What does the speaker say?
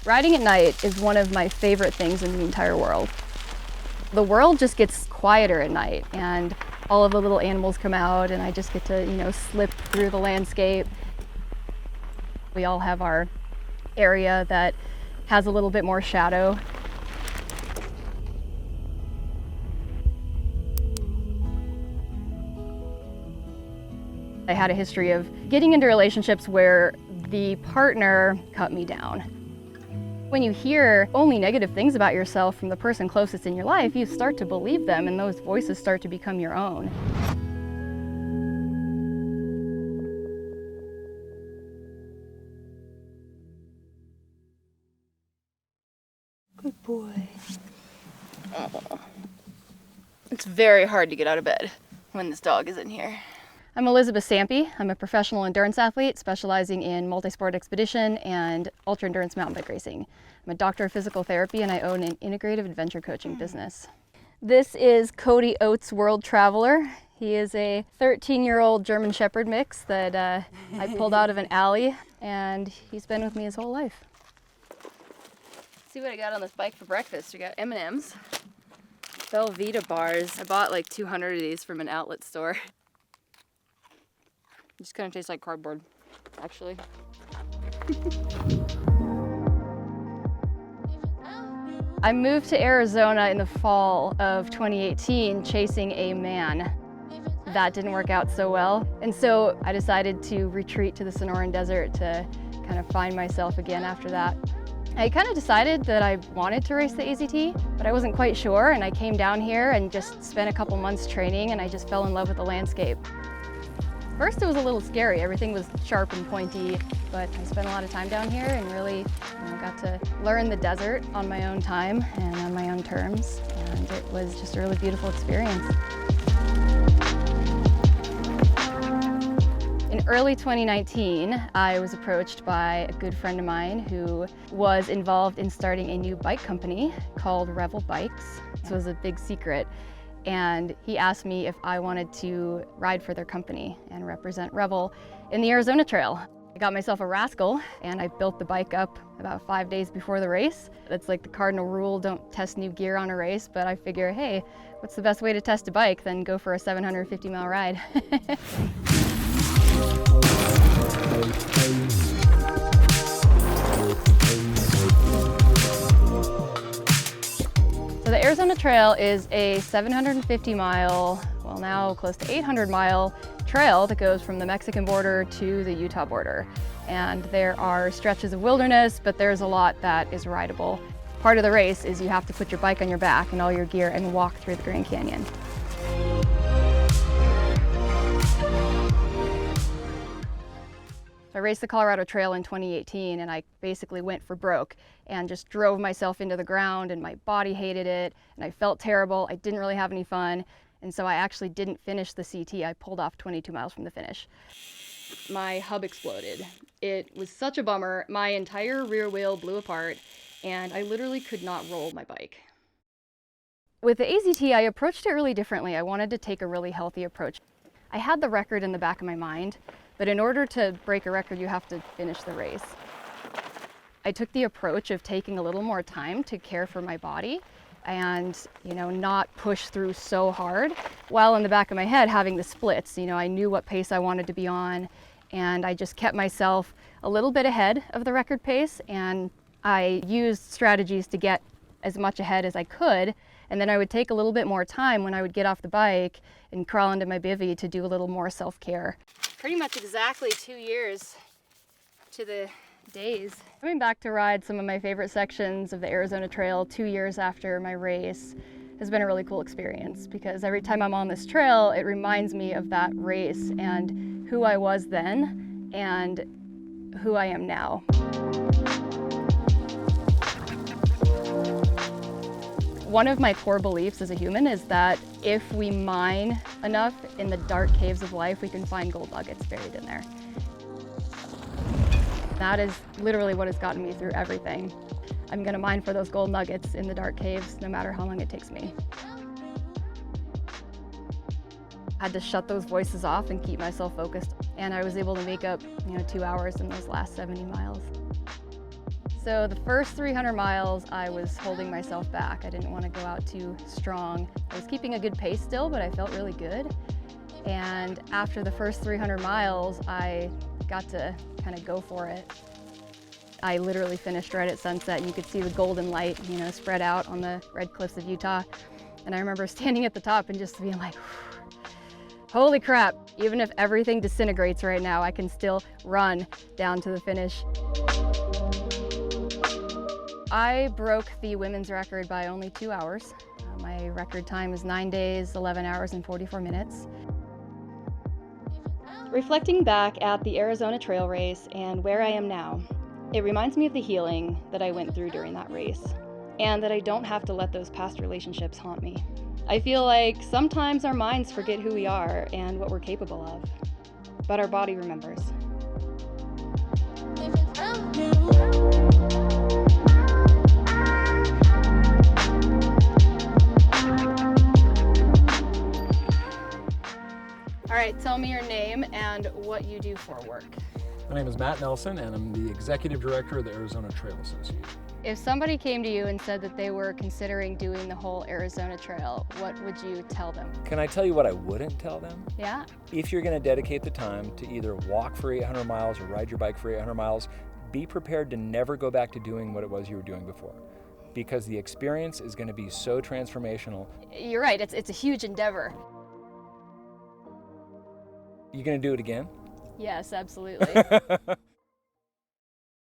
Riding at night is one of my favorite things in the entire world. The world just gets quieter at night, and all of the little animals come out, and I just get to, slip through the landscape. We all have our area that has a little bit more shadow. I had a history of getting into relationships where the partner cut me down. When you hear only negative things about yourself from the person closest in your life, you start to believe them, and those voices start to become your own. Good boy. Oh. It's very hard to get out of bed when this dog is in here. I'm Elizabeth Sampey. I'm a professional endurance athlete specializing in multi-sport expedition and ultra-endurance mountain bike racing. I'm a doctor of physical therapy, and I own an integrative adventure coaching business. This is Cody Oates' World Traveler. He is a 13-year-old German Shepherd mix that I pulled out of an alley, and he's been with me his whole life. See what I got on this bike for breakfast. We got M&Ms, Velveeta bars. I bought like 200 of these from an outlet store. It just kind of tastes like cardboard, actually. I moved to Arizona in the fall of 2018 chasing a man. That didn't work out so well, and so I decided to retreat to the Sonoran Desert to kind of find myself again after that. I kind of decided that I wanted to race the AZT, but I wasn't quite sure, and I came down here and just spent a couple months training, and I just fell in love with the landscape. First, it was a little scary. Everything was sharp and pointy, but I spent a lot of time down here and really got to learn the desert on my own time and on my own terms, and it was just a really beautiful experience. In early 2019, I was approached by a good friend of mine who was involved in starting a new bike company called Revel Bikes. This was a big secret. And he asked me if I wanted to ride for their company and represent Revel in the Arizona Trail. I got myself a Rascal, and I built the bike up about 5 days before the race. That's like the cardinal rule, don't test new gear on a race, but I figure, hey, what's the best way to test a bike than go for a 750-mile ride? So the Arizona Trail is a 750-mile, well now close to 800-mile trail that goes from the Mexican border to the Utah border. And there are stretches of wilderness, but there's a lot that is rideable. Part of the race is you have to put your bike on your back and all your gear and walk through the Grand Canyon. I raced the Colorado Trail in 2018, and I basically went for broke and just drove myself into the ground, and my body hated it and I felt terrible. I didn't really have any fun, and so I actually didn't finish the CT. I pulled off 22 miles from the finish. My hub exploded. It was such a bummer. My entire rear wheel blew apart and I literally could not roll my bike. With the AZT, I approached it really differently. I wanted to take a really healthy approach. I had the record in the back of my mind, but in order to break a record, you have to finish the race. I took the approach of taking a little more time to care for my body and, not push through so hard, while in the back of my head having the splits. I knew what pace I wanted to be on, and I just kept myself a little bit ahead of the record pace, and I used strategies to get as much ahead as I could. And then I would take a little bit more time when I would get off the bike and crawl into my bivvy to do a little more self-care. Pretty much exactly 2 years to the days. Coming back to ride some of my favorite sections of the Arizona Trail 2 years after my race has been a really cool experience, because every time I'm on this trail, it reminds me of that race and who I was then and who I am now. One of my core beliefs as a human is that if we mine enough in the dark caves of life, we can find gold nuggets buried in there. That is literally what has gotten me through everything. I'm gonna mine for those gold nuggets in the dark caves, no matter how long it takes me. I had to shut those voices off and keep myself focused, and I was able to make up 2 hours in those last 70 miles. So the first 300 miles, I was holding myself back. I didn't want to go out too strong. I was keeping a good pace still, but I felt really good. And after the first 300 miles, I got to kind of go for it. I literally finished right at sunset, and you could see the golden light, spread out on the red cliffs of Utah. And I remember standing at the top and just being like, holy crap, even if everything disintegrates right now, I can still run down to the finish. I broke the women's record by only 2 hours. My record time is 9 days, 11 hours, and 44 minutes. Reflecting back at the Arizona Trail Race and where I am now, it reminds me of the healing that I went through during that race, and that I don't have to let those past relationships haunt me. I feel like sometimes our minds forget who we are and what we're capable of, but our body remembers. All right, tell me your name and what you do for work. My name is Matt Nelson, and I'm the Executive Director of the Arizona Trail Association. If somebody came to you and said that they were considering doing the whole Arizona Trail, what would you tell them? Can I tell you what I wouldn't tell them? Yeah? If you're going to dedicate the time to either walk for 800 miles or ride your bike for 800 miles, be prepared to never go back to doing what it was you were doing before, because the experience is going to be so transformational. You're right, it's a huge endeavor. You going to do it again? Yes, absolutely.